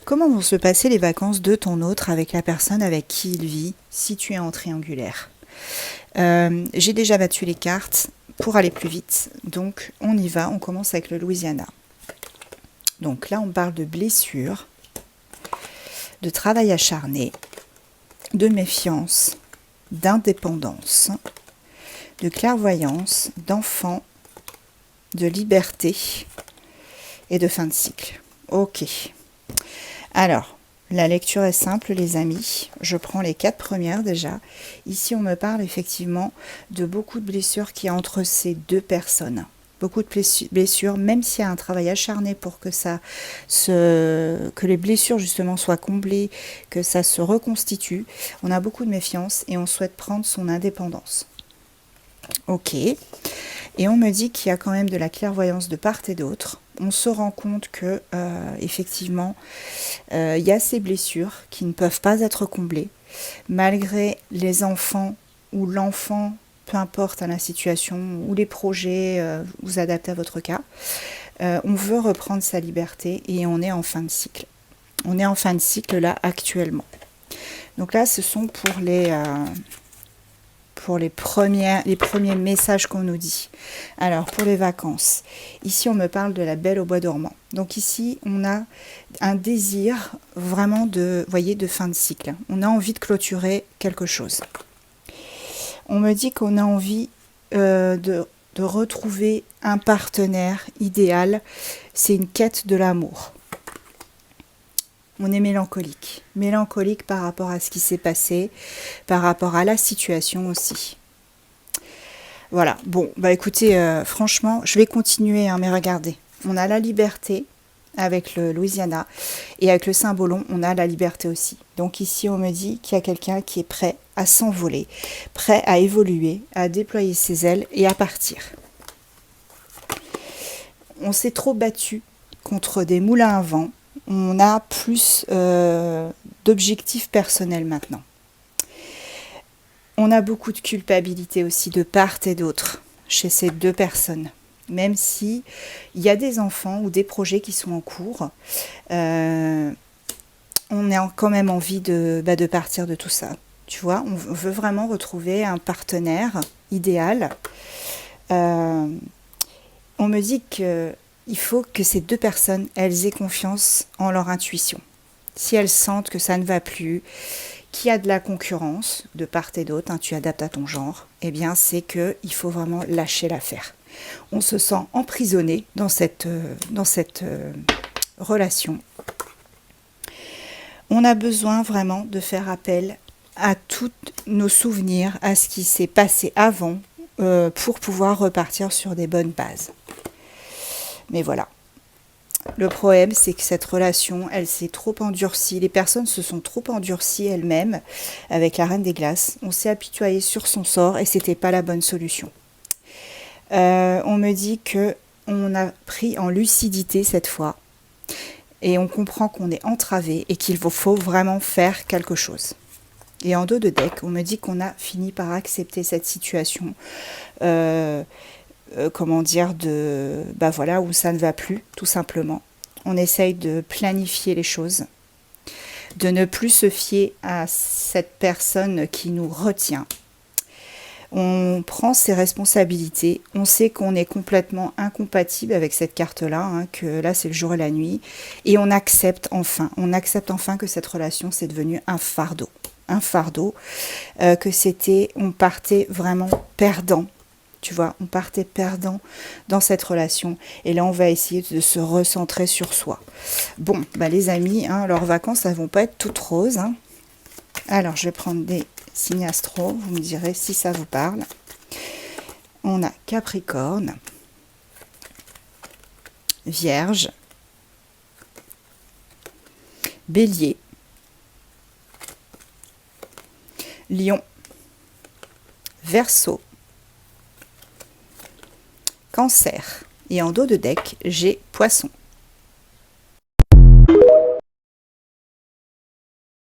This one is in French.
Comment vont se passer les vacances de ton autre avec la personne avec qui il vit, si tu es en triangulaire? J'ai déjà battu les cartes pour aller plus vite, donc on y va, on commence avec le Louisiana. Donc là, on parle de blessures, de travail acharné, de méfiance, d'indépendance, de clairvoyance, d'enfant, de liberté et de fin de cycle. Ok. Alors, la lecture est simple, les amis. Je prends les 4 premières déjà. Ici, on me parle effectivement de beaucoup de blessures qu'il y a entre ces deux personnes. Beaucoup de blessures, même s'il y a un travail acharné pour que que les blessures justement soient comblées, que ça se reconstitue. On a beaucoup de méfiance et on souhaite prendre son indépendance. Ok. Et on me dit qu'il y a quand même de la clairvoyance de part et d'autre. On se rend compte que effectivement, il y a ces blessures qui ne peuvent pas être comblées, malgré les enfants ou l'enfant, peu importe la situation, ou les projets, vous adaptez à votre cas. On veut reprendre sa liberté et on est en fin de cycle. On est en fin de cycle là actuellement. Donc là, ce sont pour les premiers messages qu'on nous dit. Alors, pour les vacances, ici, on me parle de la Belle au bois dormant. Donc ici, on a un désir vraiment de fin de cycle. On a envie de clôturer quelque chose. On me dit qu'on a envie de retrouver un partenaire idéal. C'est une quête de l'amour. On est mélancolique par rapport à ce qui s'est passé, par rapport à la situation aussi. Voilà, bon, bah écoutez, franchement, je vais continuer, hein, mais regardez, on a la liberté avec le Louisiana, et avec le Saint-Bologne, on a la liberté aussi. Donc ici, on me dit qu'il y a quelqu'un qui est prêt à s'envoler, prêt à évoluer, à déployer ses ailes et à partir. On s'est trop battu contre des moulins à vent. On a plus d'objectifs personnels maintenant. On a beaucoup de culpabilité aussi de part et d'autre chez ces deux personnes. Même si il y a des enfants ou des projets qui sont en cours, on a quand même envie de partir de tout ça. Tu vois, on veut vraiment retrouver un partenaire idéal. On me dit que il faut que ces deux personnes, elles aient confiance en leur intuition. Si elles sentent que ça ne va plus, qu'il y a de la concurrence de part et d'autre, hein, tu adaptes à ton genre, eh bien c'est qu'il faut vraiment lâcher l'affaire. On se sent emprisonné dans cette relation. On a besoin vraiment de faire appel à tous nos souvenirs, à ce qui s'est passé avant, pour pouvoir repartir sur des bonnes bases. Mais voilà. Le problème, c'est que cette relation, elle s'est trop endurcie. Les personnes se sont trop endurcies elles-mêmes avec la Reine des Glaces. On s'est apitoyé sur son sort et c'était pas la bonne solution. On me dit que on a pris en lucidité cette fois et on comprend qu'on est entravé et qu'il faut vraiment faire quelque chose. Et en dos de deck, on me dit qu'on a fini par accepter cette situation. Où ça ne va plus, tout simplement. On essaye de planifier les choses, de ne plus se fier à cette personne qui nous retient. On prend ses responsabilités, on sait qu'on est complètement incompatible avec cette carte-là, hein, que là c'est le jour et la nuit, et on accepte enfin que cette relation c'est devenu un fardeau, on partait vraiment perdant. Tu vois, on partait perdant dans cette relation. Et là, on va essayer de se recentrer sur soi. Bon, bah les amis, hein, leurs vacances, elles vont pas être toutes roses. Hein. Alors, je vais prendre des signes astro. Vous me direz si ça vous parle. On a Capricorne, Vierge, Bélier, Lion, Verseau, Cancer. Et en dos de deck, j'ai Poisson.